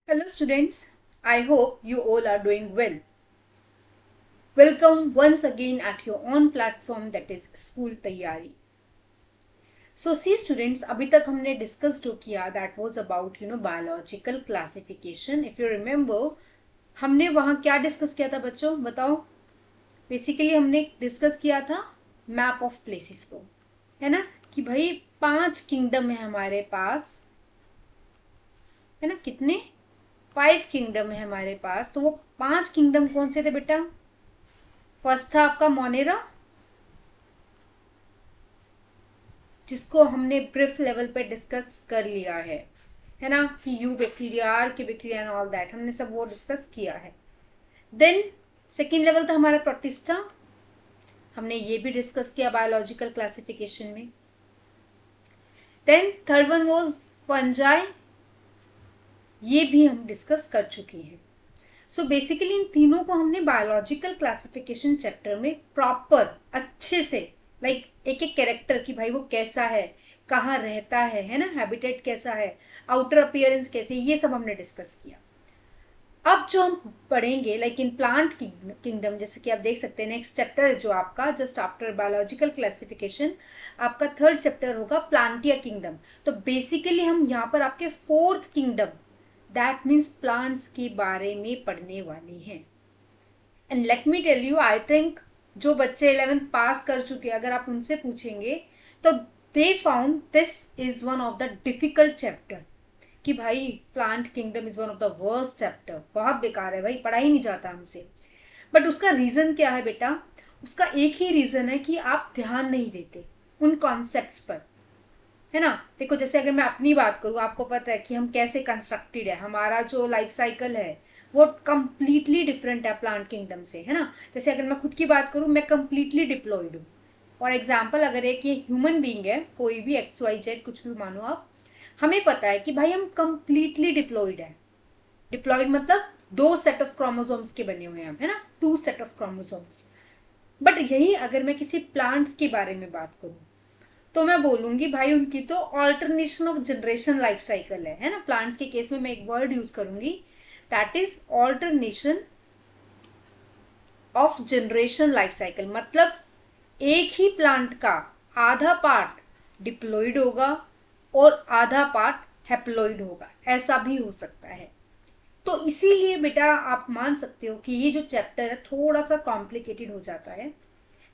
Hello students, I hope you all are doing well. Welcome once again at your own platform that is School Taiyari. So see students, अभी तक हमने discuss जो किया that was about biological classification. If you remember, हमने वहाँ क्या discuss किया था बच्चों बताओ. बेसिकली हमने डिस्कस किया था मैप ऑफ प्लेसेस को, है ना, कि भाई 5 किंगडम है हमारे पास, है ना, कितने 5 किंगडम है हमारे पास. तो वो 5 किंगडम कौन से थे बेटा? फर्स्ट था आपका मोनेरा, जिसको हमने ब्रीफ लेवल पे डिस्कस कर लिया है ना, कि यू बैक्टीरिया, आर के बैक्टीरिया एंड ऑल दैट हमने सब वो डिस्कस किया है. देन सेकेंड लेवल था हमारा प्रोटिस्टा, हमने ये भी डिस्कस किया बायोलॉजिकल क्लासिफिकेशन में. Then third one was fungi, ये भी हम डिस्कस कर चुके हैं. सो बेसिकली इन तीनों को हमने बायोलॉजिकल क्लासिफिकेशन चैप्टर में प्रॉपर अच्छे से एक एक कैरेक्टर की भाई वो कैसा है, कहाँ रहता है ना, हैबिटेट कैसा है, आउटर अपीयरेंस कैसे, ये सब हमने डिस्कस किया. अब जो हम पढ़ेंगे इन प्लांट किंगडम, जैसे कि आप देख सकते हैं नेक्स्ट चैप्टर जो आपका जस्ट आफ्टर बायोलॉजिकल क्लासिफिकेशन आपका थर्ड चैप्टर होगा प्लांटिया किंगडम. तो बेसिकली हम यहाँ पर आपके fourth kingdom that means plants के बारे में पढ़ने वाले हैं. And let me tell you, I think जो बच्चे 11th पास कर चुके हैं अगर आप उनसे पूछेंगे तो they found this is one of the difficult chapter, कि भाई plant kingdom is one of the worst chapter, बहुत बेकार है भाई, पढ़ा ही नहीं जाता हमसे. बट उसका रीजन क्या है बेटा? उसका एक ही रीजन है कि आप ध्यान नहीं देते उन कॉन्सेप्ट्स पर, है ना. देखो जैसे अगर मैं अपनी बात करूँ, आपको पता है कि हम कैसे कंस्ट्रक्टेड है, हमारा जो लाइफ साइकिल है वो कम्प्लीटली डिफरेंट है प्लांट किंगडम से, है ना. जैसे अगर मैं खुद की बात करूँ, मैं कम्प्लीटली डिप्लॉयड हूँ. फॉर एग्जाम्पल अगर एक ये ह्यूमन बीइंग है, कोई भी XYZ कुछ भी मानो आप, हमें पता है कि भाई हम कम्प्लीटली डिप्लॉयड है. डिप्लॉयड मतलब 2 सेट ऑफ क्रोमोसोम्स के बने हुए हैं हम, है ना, 2 सेट ऑफ क्रोमोसोम्स. बट यही अगर मैं किसी प्लांट्स के बारे में बात करूँ तो मैं बोलूंगी भाई उनकी तो alternation of generation life cycle है ना. प्लांट्स के केस में मैं एक वर्ड यूज करूंगी that is alternation of generation life cycle. मतलब एक ही प्लांट का आधा पार्ट डिप्लॉयड होगा और आधा पार्ट हैप्लॉयड होगा, ऐसा भी हो सकता है. तो इसीलिए बेटा आप मान सकते हो कि ये जो चैप्टर है थोड़ा सा कॉम्प्लिकेटेड हो जाता है.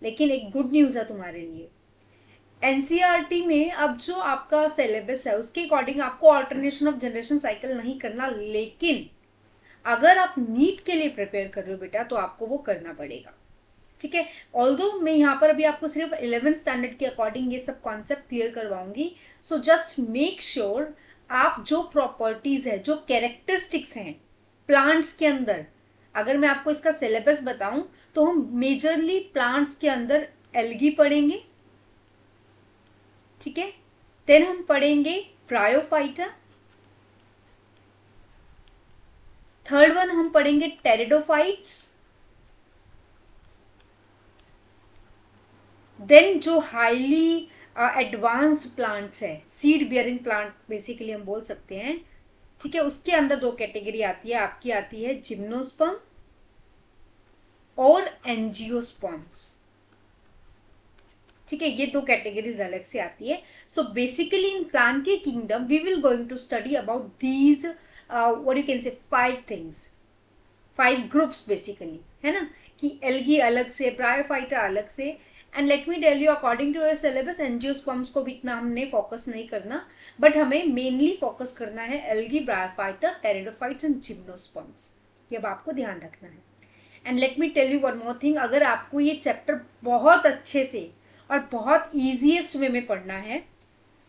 लेकिन एक गुड न्यूज है तुम्हारे लिए, एनसीईआरटी में अब जो आपका सिलेबस है उसके अकॉर्डिंग आपको ऑल्टरनेशन ऑफ जनरेशन साइकिल नहीं करना, लेकिन अगर आप नीट के लिए प्रिपेयर कर रहे हो बेटा तो आपको वो करना पड़ेगा. ठीक है. ऑल्दो मैं यहाँ पर अभी आपको सिर्फ 11th स्टैंडर्ड के अकॉर्डिंग ये सब कॉन्सेप्ट क्लियर करवाऊंगी. सो जस्ट मेक श्योर आप जो प्रॉपर्टीज है, जो कैरेक्टरिस्टिक्स हैं प्लांट्स के अंदर, अगर मैं आपको इसका सिलेबस बताऊं तो हम मेजरली प्लांट्स के अंदर एल्गी पढ़ेंगे. ठीक है. देन हम पढ़ेंगे ब्रायोफाइटा. थर्ड वन हम पढ़ेंगे टेरिडोफाइट्स. देन जो हाईली एडवांस्ड प्लांट्स है, सीड बियरिंग प्लांट बेसिकली हम बोल सकते हैं. ठीक है. उसके अंदर 2 कैटेगरी आती है आपकी, आती है जिम्नोस्पर्म और एंजियोस्पर्म्स. ठीक है. ये 2 कैटेगरीज अलग से आती है. So basically in plant kingdom we will going to study about these what you can say 5 things, 5 groups basically, है ना, कि एल्गी अलग से, ब्रायोफाइटा अलग से. And let me tell you according to your syllabus angiosperms को भी इतना हमने फोकस नहीं करना, बट हमें मेनली फोकस करना है algae, bryophyta, pteridophytes and gymnosperms. ये अब आपको ध्यान रखना है. And let me tell you one more thing, अगर आपको ये चैप्टर बहुत अच्छे से और बहुत ईजीएस्ट वे में पढ़ना है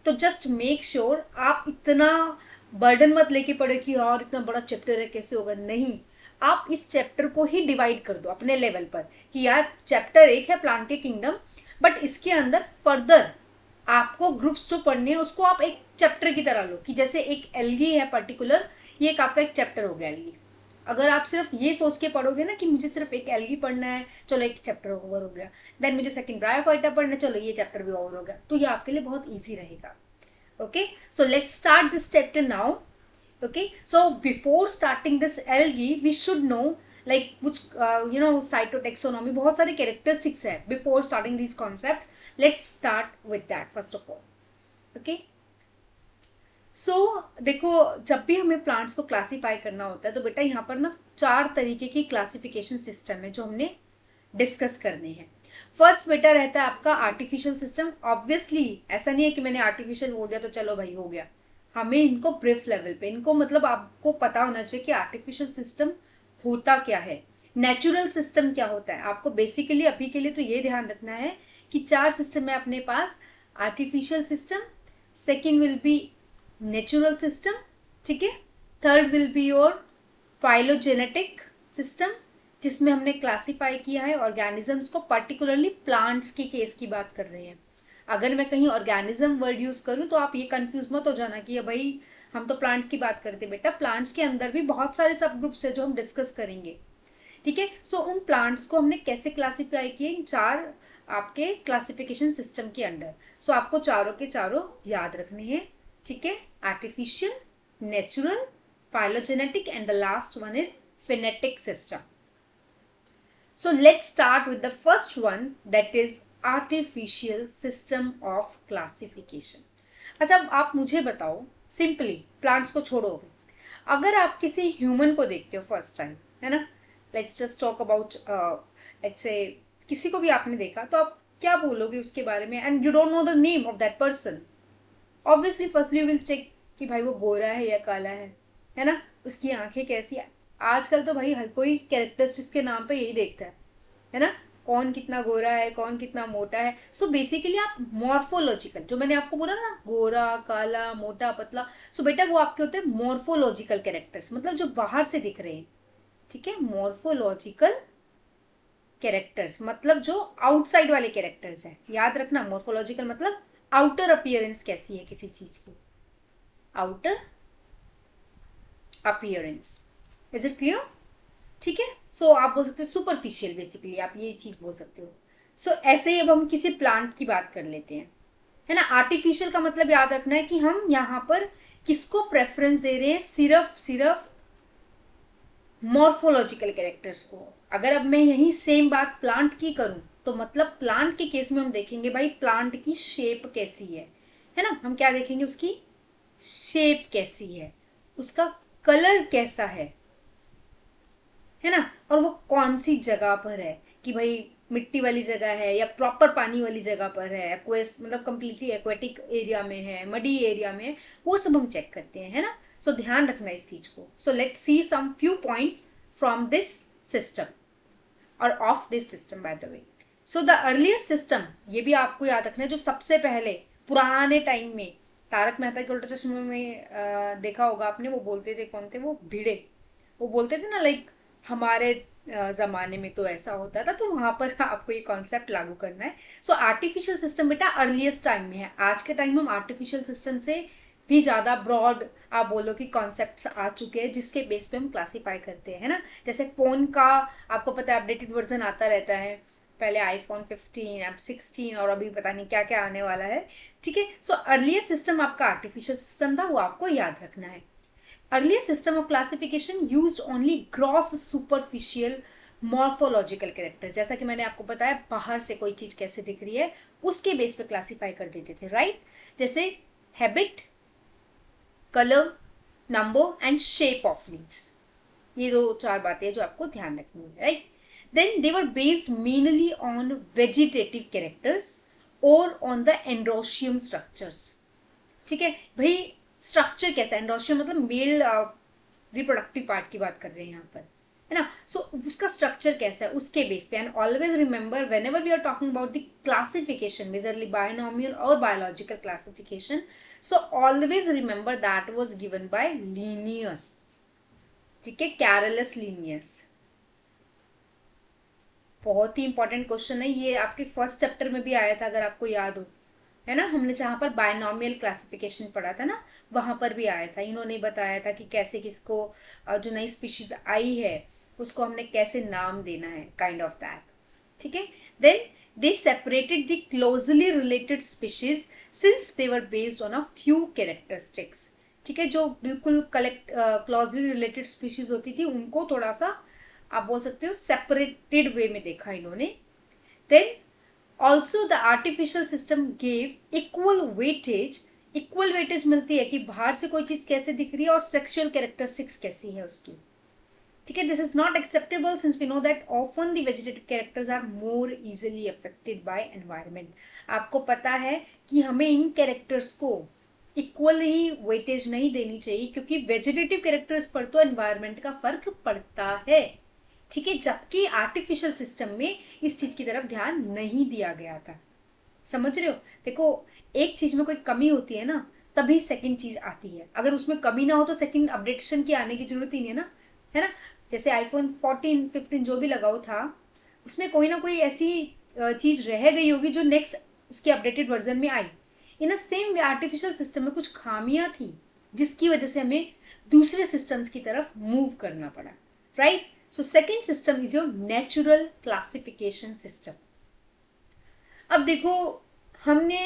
तो जस्ट मेक श्योर आप इतना बर्डन मत लेके पढ़ो कि और इतना बड़ा चैप्टर है कैसे होगा. नहीं, आप इस चैप्टर को ही डिवाइड कर दो अपने लेवल पर कि यार चैप्टर 1 है प्लांट किंगडम, बट इसके अंदर फर्दर आपको ग्रुप्स जो पढ़ने हैं उसको आप एक चैप्टर की तरह लो, कि जैसे एक एल्गी है पर्टिकुलर, ये एक आपका एक चैप्टर हो गया एल्गी. अगर आप सिर्फ ये सोच के पढ़ोगे ना कि मुझे सिर्फ एक एल्गी पढ़ना है, चलो एक चैप्टर ओवर हो गया, देन मुझे सेकंड ब्रायोफाइटा पढ़ना है, चलो ये चैप्टर भी ओवर हो गया, तो ये आपके लिए बहुत ईजी रहेगा. Okay. So let's start this chapter now. Okay, so before starting this algae we should know like which cytotaxonomy, बहुत सारे characteristics है before starting these concepts. Let's start with that first of all. Okay, so देखो जब भी हमें plants को classify करना होता है तो बेटा यहाँ पर ना 4 तरीके की क्लासिफिकेशन सिस्टम है जो हमने डिस्कस करने हैं. फर्स्ट बेटा रहता है आपका आर्टिफिशियल सिस्टम. ऑब्वियसली ऐसा नहीं है कि मैंने आर्टिफिशियल बोल दिया तो चलो भाई हो गया. हमें इनको ब्रीफ लेवल पे, इनको मतलब आपको पता होना चाहिए कि आर्टिफिशियल सिस्टम होता क्या है, नेचुरल सिस्टम क्या होता है. आपको बेसिकली अभी के लिए तो ये ध्यान रखना है कि 4 सिस्टम है अपने पास. Artificial system, second will be natural system, ठीक है. Third will be your phylogenetic system जिसमें हमने क्लासिफाई किया है ऑर्गेनिजम्स को, पर्टिकुलरली प्लांट्स की केस की बात कर रहे हैं. अगर मैं कहीं ऑर्गेनिज्म वर्ड यूज करूं तो आप ये कंफ्यूज मत हो जाना कि भाई हम तो प्लांट्स की बात करते. बेटा प्लांट्स के अंदर भी बहुत सारे सब ग्रुप्स है जो हम डिस्कस करेंगे, ठीक है. सो उन प्लांट्स को हमने कैसे क्लासीफाई किए, इन 4 आपके क्लासिफिकेशन सिस्टम के अंडर. सो आपको चारों के चारों याद रखने हैं, ठीक है. Artificial, natural, phylogenetic and the last one is phenetic system. So let's start with the first one, that is artificial system of classification. अच्छा अब आप मुझे बताओ सिंपली, प्लांट्स को छोड़ो, अगर आप किसी ह्यूमन को देखते हो फर्स्ट टाइम, है ना, let's just talk about let's say किसी को भी आपने देखा तो आप क्या बोलोगे उसके बारे में, and you don't know the name of that person. Obviously firstly you will check कि भाई वो गोरा है या काला है ना, उसकी आंखें कैसी है. आजकल तो भाई हर कोई कैरेक्टरिस्टिक्स के नाम पे यही देखता है ना, कौन कितना गोरा है, कौन कितना मोटा है. सो बेसिकली आप मॉर्फोलॉजिकल, जो मैंने आपको बोला ना गोरा काला मोटा पतला, सो बेटा वो आपके होते हैं मॉर्फोलॉजिकल कैरेक्टर्स, मतलब जो बाहर से दिख रहे हैं, ठीक है. मॉर्फोलॉजिकल कैरेक्टर्स मतलब जो आउटसाइड वाले कैरेक्टर्स है. याद रखना मॉर्फोलॉजिकल मतलब आउटर अपीयरेंस कैसी है किसी चीज की, outer appearance. Is it clear? ठीक है. सो आप बोल सकते हो सुपरफिशियल, बेसिकली आप ये चीज बोल सकते हो. सो ऐसे ही अब हम किसी प्लांट की बात कर लेते हैं, है ना. आर्टिफिशियल का मतलब याद रखना है कि हम यहाँ पर किसको प्रेफरेंस दे रहे हैं, सिर्फ मॉर्फोलॉजिकल कैरेक्टर्स को. अगर अब मैं यही सेम बात प्लांट की करूं तो मतलब प्लांट के केस में हम देखेंगे भाई प्लांट की शेप कैसी है ना. हम क्या देखेंगे, उसकी शेप कैसी है, उसका कलर कैसा है ना, और वो कौन सी जगह पर है, कि भाई मिट्टी वाली जगह है या प्रॉपर पानी वाली जगह पर है, एक्वेस मतलब कंप्लीटली एक्वेटिक एरिया में है, मडी एरिया में है, वो सब हम चेक करते हैं, है ना. सो ध्यान रखना इस चीज को. So let's see some few points from this system और of this system by the way. So the earliest system, ये भी आपको याद रखना है, जो सबसे पहले पुराने टाइम में तारक मेहता के उल्टा चश्मा में देखा होगा आपने, वो बोलते थे, कौन थे वो, भिड़े, वो बोलते थे ना लाइक हमारे ज़माने में तो ऐसा होता था, तो वहाँ पर आपको ये कॉन्सेप्ट लागू करना है. सो आर्टिफिशियल सिस्टम बेटा अर्लीस्ट टाइम में है. आज के टाइम में हम आर्टिफिशियल सिस्टम से भी ज़्यादा ब्रॉड आप बोलो कि कॉन्सेप्ट्स आ चुके हैं जिसके बेस पे हम क्लासीफाई करते हैं ना. जैसे फ़ोन का आपको पता है अपडेटेड वर्जन आता रहता है, पहले आईफोन 15, अब 16 और अभी पता नहीं क्या क्या आने वाला है, ठीक है. सो अर्लीस्ट सिस्टम आपका आर्टिफिशियल सिस्टम था, वो आपको याद रखना है. Earlier system of classification used only gross superficial morphological characters. जैसा कि मैंने आपको बताया बाहर से कोई चीज कैसे दिख रही है उसके बेस पे क्लासीफाई कर देते थे, राइट. जैसे habit, colour, number and shape of leaves, ये 2-4 बातें जो आपको ध्यान रखनी है, right. Then they were based mainly on vegetative characters और ऑन द एंड्रोशियम स्ट्रक्चर्स, ठीक है भाई. स्ट्रक्चर कैसा है, एंड्रोशियम मतलब मेल रिप्रोडक्टिव पार्ट की बात कर रहे हैं यहाँ पर, है ना. सो उसका स्ट्रक्चर कैसा है उसके बेस पे. And always remember whenever we are talking about the classification, majorly binomial और biological classification, so always remember that was given by Linnaeus, ठीक है, कैरोलस लीनियस. बहुत ही इंपॉर्टेंट क्वेश्चन है ये, आपके फर्स्ट चैप्टर में भी आया था अगर आपको याद हो, है ना. हमने जहाँ पर बायनॉमियल क्लासिफिकेशन पढ़ा था ना, वहाँ पर भी आया था. इन्होंने बताया था कि कैसे किसको जो नई स्पीशीज आई है उसको हमने कैसे नाम देना है, काइंड ऑफ दैट, ठीक है. Then they separated the closely related species since they were based on a few characteristics. ठीक है, जो बिल्कुल क्लोजली रिलेटेड स्पीशीज होती थी उनको थोड़ा सा आप बोल सकते हो सेपरेटेड वे में देखा इन्होंने. Then also the artificial system gave equal weightage मिलती है कि बाहर से कोई चीज कैसे दिख रही है और सेक्सुअल कैरेक्टरिस्टिक्स कैसी है उसकी. ठीक है, this is not acceptable since we know that often the vegetative characters are more easily affected by environment. आपको पता है कि हमें इन कैरेक्टर्स को इक्वल ही वेटेज नहीं देनी चाहिए क्योंकि वेजिटेटिव कैरेक्टर्स पर तो एनवायरमेंट का फर्क पड़ता है. ठीक है, जबकि आर्टिफिशियल सिस्टम में इस चीज की तरफ ध्यान नहीं दिया गया था. समझ रहे हो? देखो, एक चीज में कोई कमी होती है ना तभी सेकंड चीज आती है. अगर उसमें कमी ना हो तो सेकंड अपडेशन की आने की जरूरत ही नहीं है ना. है ना? जैसे आईफोन 14 15 जो भी लगाओ था उसमें कोई ना कोई ऐसी चीज रह गई होगी जो नेक्स्ट उसके अपडेटेड वर्जन में आई. In a same way artificial system में कुछ खामियां थी जिसकी वजह से हमें दूसरे सिस्टम्स की तरफ मूव करना पड़ा. Right? So second system is your natural classification system. अब देखो, हमने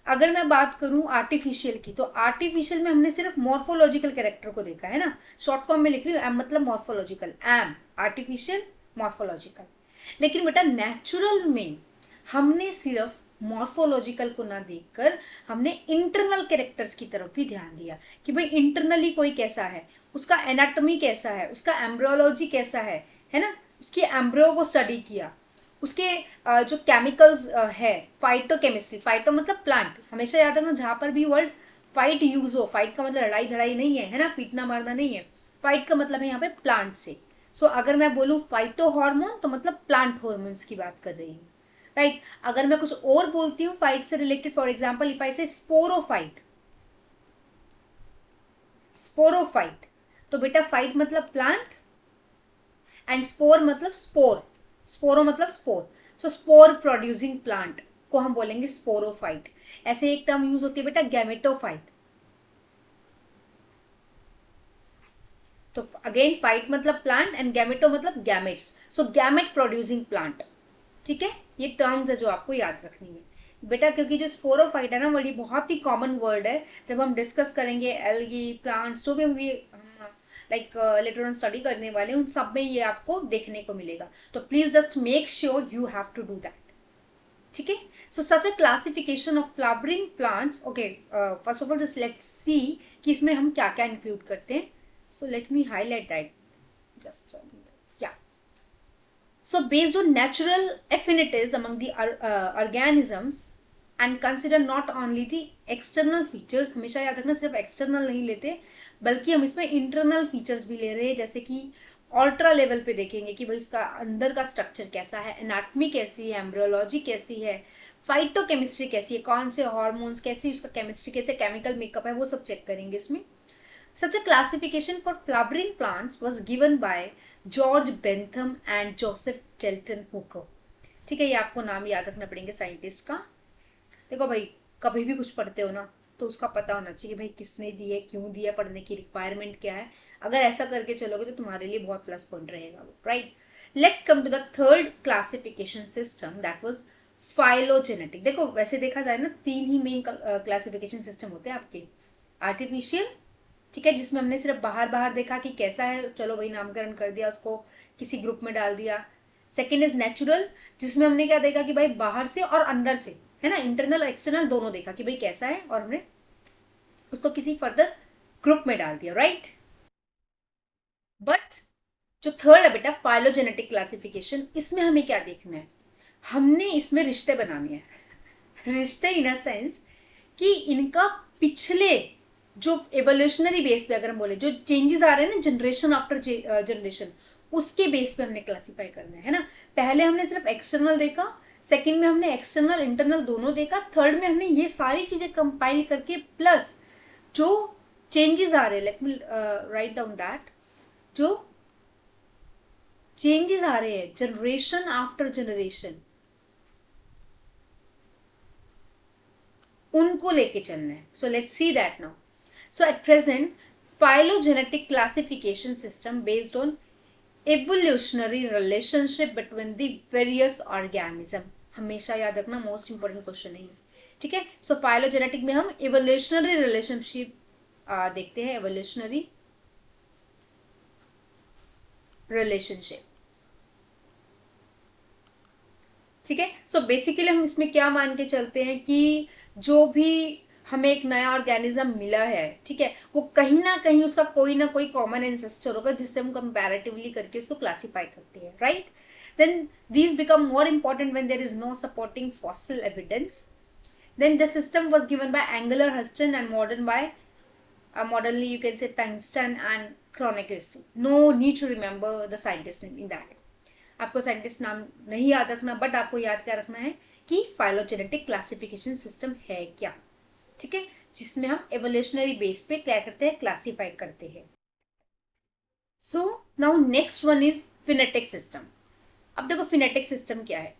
अगर मैं बात करूं आर्टिफिशियल की तो आर्टिफिशियल में हमने सिर्फ मॉर्फोलॉजिकल कैरेक्टर को देखा है ना. शॉर्ट फॉर्म में लिख रही हूँ, एम मतलब मॉर्फोलॉजिकल, एम आर्टिफिशियल मॉर्फोलॉजिकल. लेकिन बेटा नेचुरल में हमने सिर्फ मॉर्फोलॉजिकल को ना देखकर हमने इंटरनल कैरेक्टर्स की तरफ भी ध्यान दिया कि भाई इंटरनली कोई कैसा है, उसका एनाटॉमी कैसा है, उसका एम्ब्रियोलॉजी कैसा है ना. उसकी एम्ब्रियो को स्टडी किया, उसके जो केमिकल्स है, फाइटोकेमिस्ट्री, फाइटो मतलब प्लांट. हमेशा याद रखना जहां पर भी वर्ड फाइट यूज हो, फाइट का मतलब लड़ाई धड़ाई नहीं है ना, पीटना मारना नहीं है. फाइट का मतलब है यहाँ पे प्लांट से. सो अगर मैं बोलूँ फाइटो हार्मोन तो मतलब प्लांट हार्मोन्स की बात कर रही हूँ. राइट? अगर मैं कुछ और बोलती हूँ फाइट से related, for example if I से स्पोरोफाइट, स्पोरोफाइट, तो बेटा फाइट मतलब प्लांट एंड स्पोर मतलब स्पोर, स्पोरो मतलब स्पोर. सो स्पोर प्रोड्यूसिंग प्लांट को हम बोलेंगे स्पोरोफाइट. ऐसे एक टर्म यूज होती है बेटा गैमेटोफाइट. तो अगेन फाइट मतलब प्लांट एंड गैमेटो मतलब गैमेट्स. सो गैमेट प्रोड्यूसिंग प्लांट. ठीक है, ये टर्म्स है जो आपको याद रखनी है बेटा, क्योंकि जो स्पोरोफाइट है ना बड़ी बहुत ही कॉमन वर्ड है. जब हम डिस्कस करेंगे एल्गी प्लांट्स जो भी हम लाइक लेटर ऑन स्टडी करने वाले उन सब में ये आपको देखने को मिलेगा. तो please just make sure you have to do that. ठीक है, so such a classification of flowering plants. Okay, first of all just let's see कि इसमें हम क्या क्या इंक्लूड करते हैं. So let me highlight that just. So based on natural affinities among the organisms and consider not only the external features, हमेशा याद रखना सिर्फ एक्सटर्नल नहीं लेते बल्कि हम इसमें इंटरनल फीचर्स भी ले रहे हैं. जैसे कि अल्ट्रा लेवल पे देखेंगे कि भाई इसका अंदर का स्ट्रक्चर कैसा है, एनाटॉमी कैसी है, एम्ब्रियोलॉजी कैसी है, फाइटोकेमिस्ट्री कैसी है, कौन से हार्मोन्स, कैसी उसका केमिस्ट्री, कैसे केमिकल मेकअप है, वो सब चेक करेंगे इसमें. Such a classification for flowering plants was given by George Bentham and Joseph Dalton Hooker. ठीक है, ये आपको नाम याद रखना पड़ेंगे साइंटिस्ट का. देखो भाई, कभी भी कुछ पढ़ते हो ना तो उसका पता होना चाहिए भाई किसने दी है, क्यों दिया, पढ़ने की रिक्वायरमेंट क्या है. अगर ऐसा करके चलोगे तो तुम्हारे लिए बहुत प्लस पॉइंट रहेगा वो. Right? Let's come to the third classification system that was phylogenetic. देखो वैसे देखा जाए ना तीन ही मेन क्लासिफिकेशन सिस्टम होते हैं आपके. आर्टिफिशियल, ठीक है, जिसमें हमने सिर्फ बाहर बाहर देखा कि कैसा है, चलो भाई नामकरण कर दिया, उसको किसी ग्रुप में डाल दिया. सेकेंड इज नेचुरल, जिसमें हमने क्या देखा कि भाई बाहर से और अंदर से, है ना, इंटरनल और एक्सटर्नल दोनों देखा कि भाई कैसा है और हमने उसको किसी फर्दर ग्रुप में डाल दिया. राइट? बट जो थर्ड है बेटा फाइलोजेनेटिक क्लासिफिकेशन, इसमें हमें क्या देखना है, हमने इसमें रिश्ते बनाने हैं. रिश्ते इन अ सेंस कि इनका पिछले जो एवोल्यूशनरी बेस पे अगर हम बोले जो चेंजेस आ रहे हैं ना जनरेशन आफ्टर जनरेशन, उसके बेस पे हमने क्लासिफाई करना है ना. पहले हमने सिर्फ एक्सटर्नल देखा, सेकंड में हमने एक्सटर्नल इंटरनल दोनों देखा, थर्ड में हमने ये सारी चीजें कंपाइल करके प्लस जो चेंजेस आ रहे हैं, let me write down that, जो चेंजेस आ रहे हैं जनरेशन आफ्टर जनरेशन, उनको लेके चलना है. सो let's see that now. So at present, phylogenetic classification system based on evolutionary relationship between the various organism. हमेशा याद रखना मोस्ट इंपॉर्टेंट क्वेश्चन है. ठीक है, सो फाइलोजेनेटिक में हम evolutionary relationship देखते हैं एवोल्यूशनरी रिलेशनशिप। ठीक है, सो बेसिकली हम इसमें क्या मान के चलते हैं कि जो भी हमें एक नया ऑर्गेनिज्म मिला है, ठीक है, वो कहीं ना कहीं उसका कोई ना कोई कॉमन एंसेस्टर होगा जिससे हम कंपैरेटिवली करके उसको क्लासिफाई करते हैं, right. Then these become more important when there is no supporting fossil evidence. Then the system was given by Engler, Huston and modern by modernly you can say Tungsten and Chronicles. No need to remember the scientist name in that. आपको scientist नाम नहीं याद रखना, but आपको याद क्या रखना है कि फाइलोजेनेटिक क्लासिफिकेशन सिस्टम है क्या, ठीक है, जिसमें हम एवोल्यूशनरी बेस पे क्या करते हैं, क्लासिफाई करते हैं। So now next one is phenetic system. अब देखो फिनेटिक सिस्टम क्या है।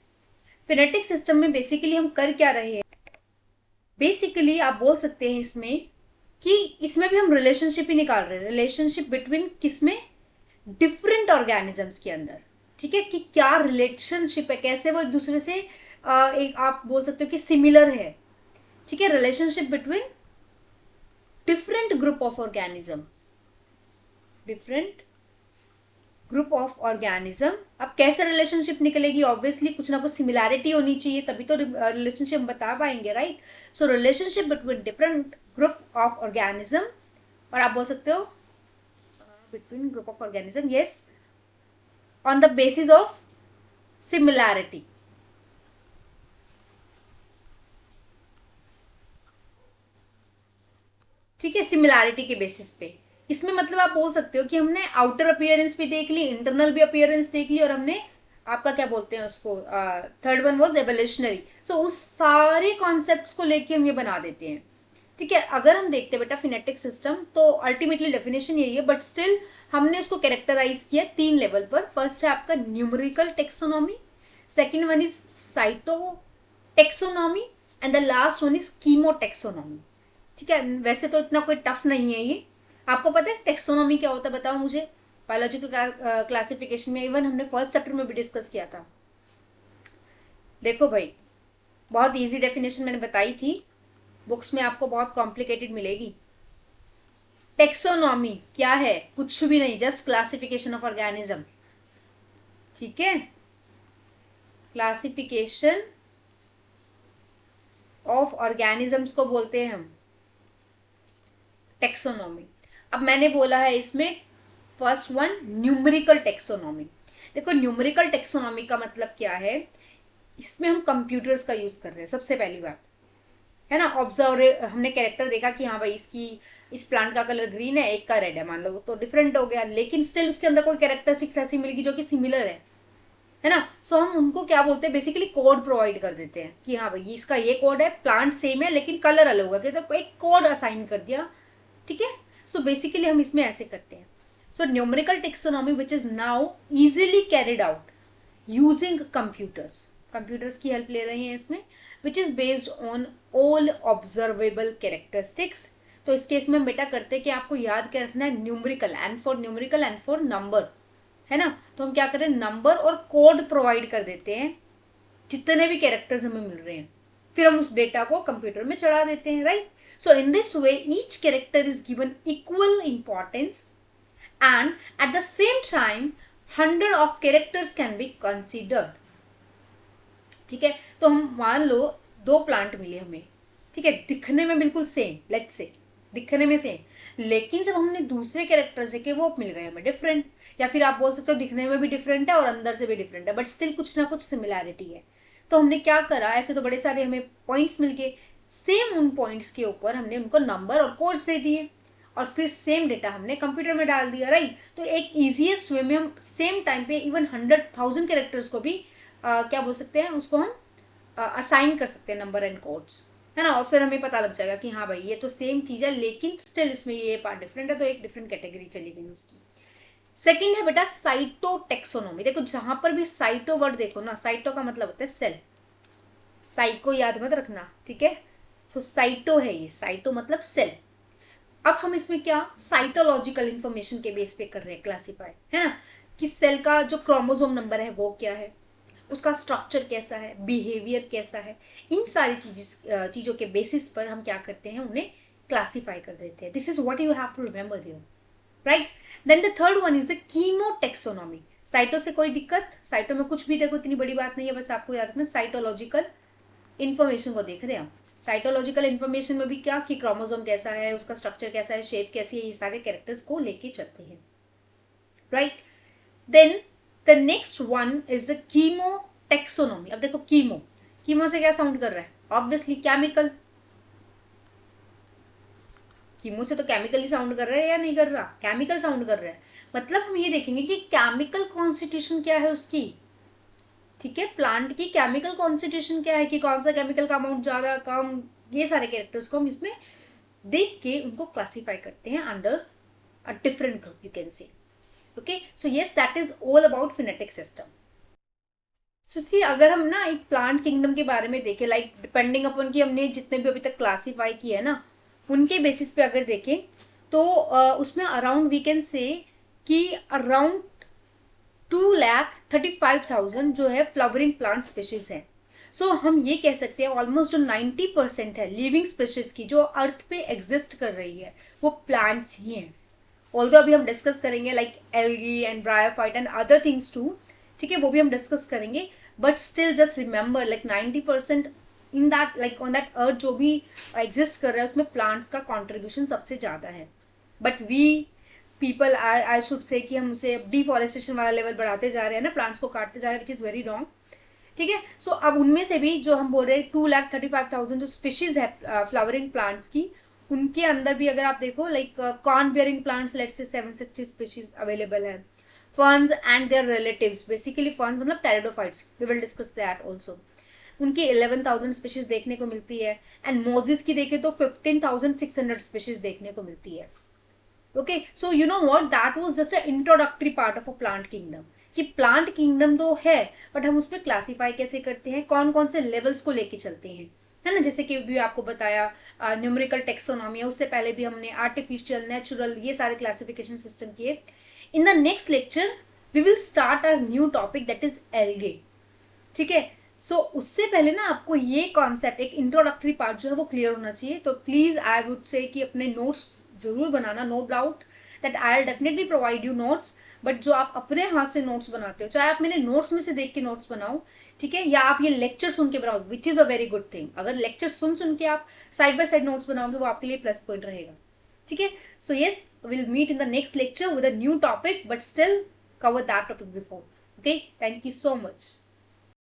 फिनेटिक सिस्टम में बेसिकली हम कर क्या रहे हैं, बेसिकली आप बोल सकते हैं इसमें कि इसमें भी हम रिलेशनशिप ही निकाल रहे हैं, रिलेशनशिप बिटवीन किसमें, डिफरेंट ऑर्गेनिजम्स के अंदर, ठीक है, कि क्या रिलेशनशिप है, कैसे वो एक दूसरे से एक आप बोल सकते हो कि सिमिलर है, ठीक है, relationship between different group of organism, different group of organism. अब कैसे रिलेशनशिप निकलेगी, ऑब्वियसली कुछ ना कुछ सिमिलैरिटी होनी चाहिए, तभी तो रिलेशनशिप बता पाएंगे, right. So relationship between different group of organism, और आप बोल सकते हो between group of organism, yes, on the basis of similarity. ठीक है, सिमिलैरिटी के बेसिस पे। इसमें मतलब आप बोल सकते हो कि हमने आउटर अपीयरेंस भी देख ली, इंटरनल भी अपीयरेंस देख ली, और हमने आपका क्या बोलते हैं उसको, थर्ड वन वाज एवोल्यूशनरी। सो उस सारे कॉन्सेप्ट्स को लेके हम ये बना देते हैं, ठीक है। अगर हम देखते हैं बेटा फिनेटिक सिस्टम, तो अल्टीमेटली डेफिनेशन यही है, बट स्टिल हमने उसको कैरेक्टराइज किया 3 लेवल पर। फर्स्ट है आपका numerical taxonomy, second one is cyto taxonomy, and the last one is chemo taxonomy, ठीक है। वैसे तो इतना कोई टफ नहीं है ये। आपको पता है टेक्सोनॉमी क्या होता है, बताओ मुझे। बायोलॉजिकल क्लासिफिकेशन में इवन हमने फर्स्ट चैप्टर में भी डिस्कस किया था। देखो भाई, बहुत इजी डेफिनेशन मैंने बताई थी, बुक्स में आपको बहुत कॉम्प्लिकेटेड मिलेगी। टेक्सोनॉमी क्या है, कुछ भी नहीं, जस्ट क्लासिफिकेशन ऑफ ऑर्गेनिज्म, ठीक है, क्लासिफिकेशन ऑफ ऑर्गेनिजम्स को बोलते हैं हम टेक्सोनॉमी। अब मैंने बोला है इसमें फर्स्ट वन न्यूमेरिकल टेक्सोनॉमी। देखो न्यूमेरिकल टेक्सोनॉमी का मतलब क्या है, इसमें हम कंप्यूटर्स का यूज कर रहे हैं, सबसे पहली बात है ना। ऑब्जर्व हमने कैरेक्टर देखा कि हाँ भाई इस प्लांट का कलर ग्रीन है, एक का रेड है, मान लो तो डिफरेंट हो गया, लेकिन स्टिल उसके अंदर कोई कैरेक्टरिस्टिक्स ऐसी मिलेगी जो कि सिमिलर है ना। सो हम उनको क्या बोलते हैं, बेसिकली कोड प्रोवाइड कर देते हैं कि हाँ भाई इसका ये कोड है, प्लांट सेम है लेकिन कलर अलग होगा, तो एक कोड असाइन कर दिया, ठीक है। सो बेसिकली हम इसमें ऐसे करते हैं। So numerical taxonomy which is now easily carried out using computers की हेल्प ले रहे हैं इसमें, which is based on all observable characteristics. तो इस केस में हम बेटा करते हैं कि आपको याद क्या रखना है, न्यूमेरिकल, एंड फॉर नंबर, है ना। तो हम क्या कर रहे हैं, नंबर और कोड प्रोवाइड कर देते हैं जितने भी कैरेक्टर्स हमें मिल रहे हैं, फिर हम उस डेटा को कंप्यूटर में चढ़ा देते हैं, right. So in this way each character is given equal importance and at the same time 100 of characters can be considered, ठीक है। तो हम मान लो 2 प्लांट मिले हमें, ठीक है, दिखने में बिल्कुल सेम, लेट्स से दिखने में सेम, लेकिन जब हमने दूसरे कैरेक्टर से के वो मिल गए हमें डिफरेंट, या फिर आप बोल सकते हो दिखने में भी डिफरेंट है और अंदर से भी डिफरेंट है, बट स्टिल कुछ ना कुछ सिमिलैरिटी है। तो हमने क्या करा, ऐसे तो बड़े सारे हमें पॉइंट्स मिल गए, सेम उन पॉइंट्स के ऊपर हमने उनको नंबर और कोड्स दे दिए, और फिर सेम डेटा हमने कंप्यूटर में डाल दिया, राइट। तो एक ईजीएस्ट वे में हम सेम टाइम पे इवन 100,000 कैरेक्टर्स को भी क्या बोल सकते हैं, उसको हम असाइन कर सकते हैं नंबर एंड कोड्स, है ना। और फिर हमें पता लग जाएगा कि हाँ भाई ये तो सेम चीज़ है, लेकिन स्टिल इसमें ये पार्ट डिफरेंट है, तो एक डिफरेंट कैटेगरी चली गई उसकी। सेकंड है बेटा साइटो टेक्सोनॉमी। देखो जहां पर भी साइटो वर्ड देखो ना, साइटो का मतलब होता है सेल, साइको याद मत रखना, ठीक है। सो साइटो है ये, साइटो मतलब सेल। अब हम इसमें क्या साइटोलॉजिकल इंफॉर्मेशन के बेस पे कर रहे हैं क्लासीफाई, है ना, कि सेल का जो क्रोमोसोम नंबर है वो क्या है, उसका स्ट्रक्चर कैसा है, बिहेवियर कैसा है, इन सारी चीज़ों के बेसिस पर हम क्या करते हैं, उन्हें क्लासीफाई कर देते हैं. This is what you have to remember here, right. Then the third one is the chemotaxonomy. Cyto से कोई दिक्कत? साइटो में कुछ भी देखो, इतनी बड़ी बात नहीं है, बस आपको याद रखना साइटोलॉजिकल इन्फॉर्मेशन को देख रहे हैं हम. साइटोलॉजिकल इन्फॉर्मेशन में भी क्या कि क्रोमोसोम कैसा है, उसका स्ट्रक्चर कैसा है, शेप कैसी है, ये सारे कैरेक्टर्स को लेके चलते हैं, right. Then the next one is the chemotaxonomy. अब देखो कीमो से क्या साउंड कर रहा है? Obviously chemical. कीमो से तो केमिकल ही साउंड कर रहा है या नहीं कर रहा? केमिकल साउंड कर रहा है. मतलब हम ये देखेंगे कि केमिकल कॉन्स्टिट्यूशन क्या है उसकी. ठीक है, प्लांट की केमिकल कॉन्स्टिट्यूशन क्या है कि कौन सा केमिकल का अमाउंट ज्यादा कम, ये सारे कैरेक्टर्स को हम इसमें देख के उनको क्लासीफाई करते हैं under a different group, you can say. Okay, so yes, that is all about phenetic system. So see, अगर हम ना एक प्लांट किंगडम के बारे में देखें, लाइक डिपेंडिंग अपॉन कि हमने जितने भी अभी तक क्लासीफाई किए हैं ना, उनके बेसिस पे अगर देखें तो उसमें अराउंड वी कैन से कि अराउंड 2,35,000 जो है फ्लावरिंग प्लांट स्पीशीज हैं. सो हम ये कह सकते हैं ऑलमोस्ट जो 90% है लिविंग स्पीशीज की जो अर्थ पे एग्जिस्ट कर रही है वो प्लांट्स ही हैं. ऑल्दो अभी हम डिस्कस करेंगे like algae and bryophyte and other things too, ठीक है, वो भी हम डिस्कस करेंगे. But still just remember like 90% in that, like on that earth जो भी एग्जिस्ट कर रहा है उसमें प्लांट्स का कॉन्ट्रीब्यूशन सबसे ज़्यादा है. But we people, I should say कि हम उसे डिफॉरेस्टेशन वाला लेवल बढ़ाते जा रहे हैं ना, प्लांट्स को काटते जा रहे हैं, विच इज़ वेरी रॉन्ग. ठीक है, सो अब उनमें से भी जो हम बोल रहे हैं 2,35,000 जो स्पीशीज है फ्लावरिंग प्लांट्स की, उनके अंदर भी अगर आप देखो like corn bearing plants let's say 760 species available है. Ferns and their relatives, basically ferns मतलब pteridophytes, we will discuss that also, उनकी 11,000 स्पीशीज देखने को मिलती है. एंड मोजिस की देखें तो 15,600 स्पीशीज देखने को मिलती है. Okay, so you know what, that was just a introductory part of a plant kingdom, कि प्लांट किंगडम तो है बट हम उसमें क्लासीफाई कैसे करते हैं, कौन कौन से लेवल्स को लेके चलते हैं, है ना. जैसे कि भी आपको बताया न्यूमेरिकल टेक्सोनॉमी है, उससे पहले भी हमने आर्टिफिशियल, नेचुरल, ये सारे क्लासिफिकेशन सिस्टम किए. In the next lecture we will start a new topic that is algae. ठीक है, सो उससे पहले ना आपको ये कॉन्सेप्ट, एक इंट्रोडक्टरी पार्ट जो है वो क्लियर होना चाहिए. तो प्लीज आई वुड से कि अपने नोट्स जरूर बनाना, no doubt that I will definitely provide you notes. But जो आप अपने हाथ से नोट्स बनाते हो, चाहे आप मेरे नोट्स में से देख के नोट्स बनाओ, ठीक है, या आप ये लेक्चर सुन के बनाओ, which is a very good thing. अगर लेक्चर सुन के आप साइड बाय साइड नोट्स बनाओगे वो आपके लिए प्लस पॉइंट रहेगा. ठीक है, so yes, will meet in the next lecture with a new topic but still cover that topic before. Okay, thank you so much.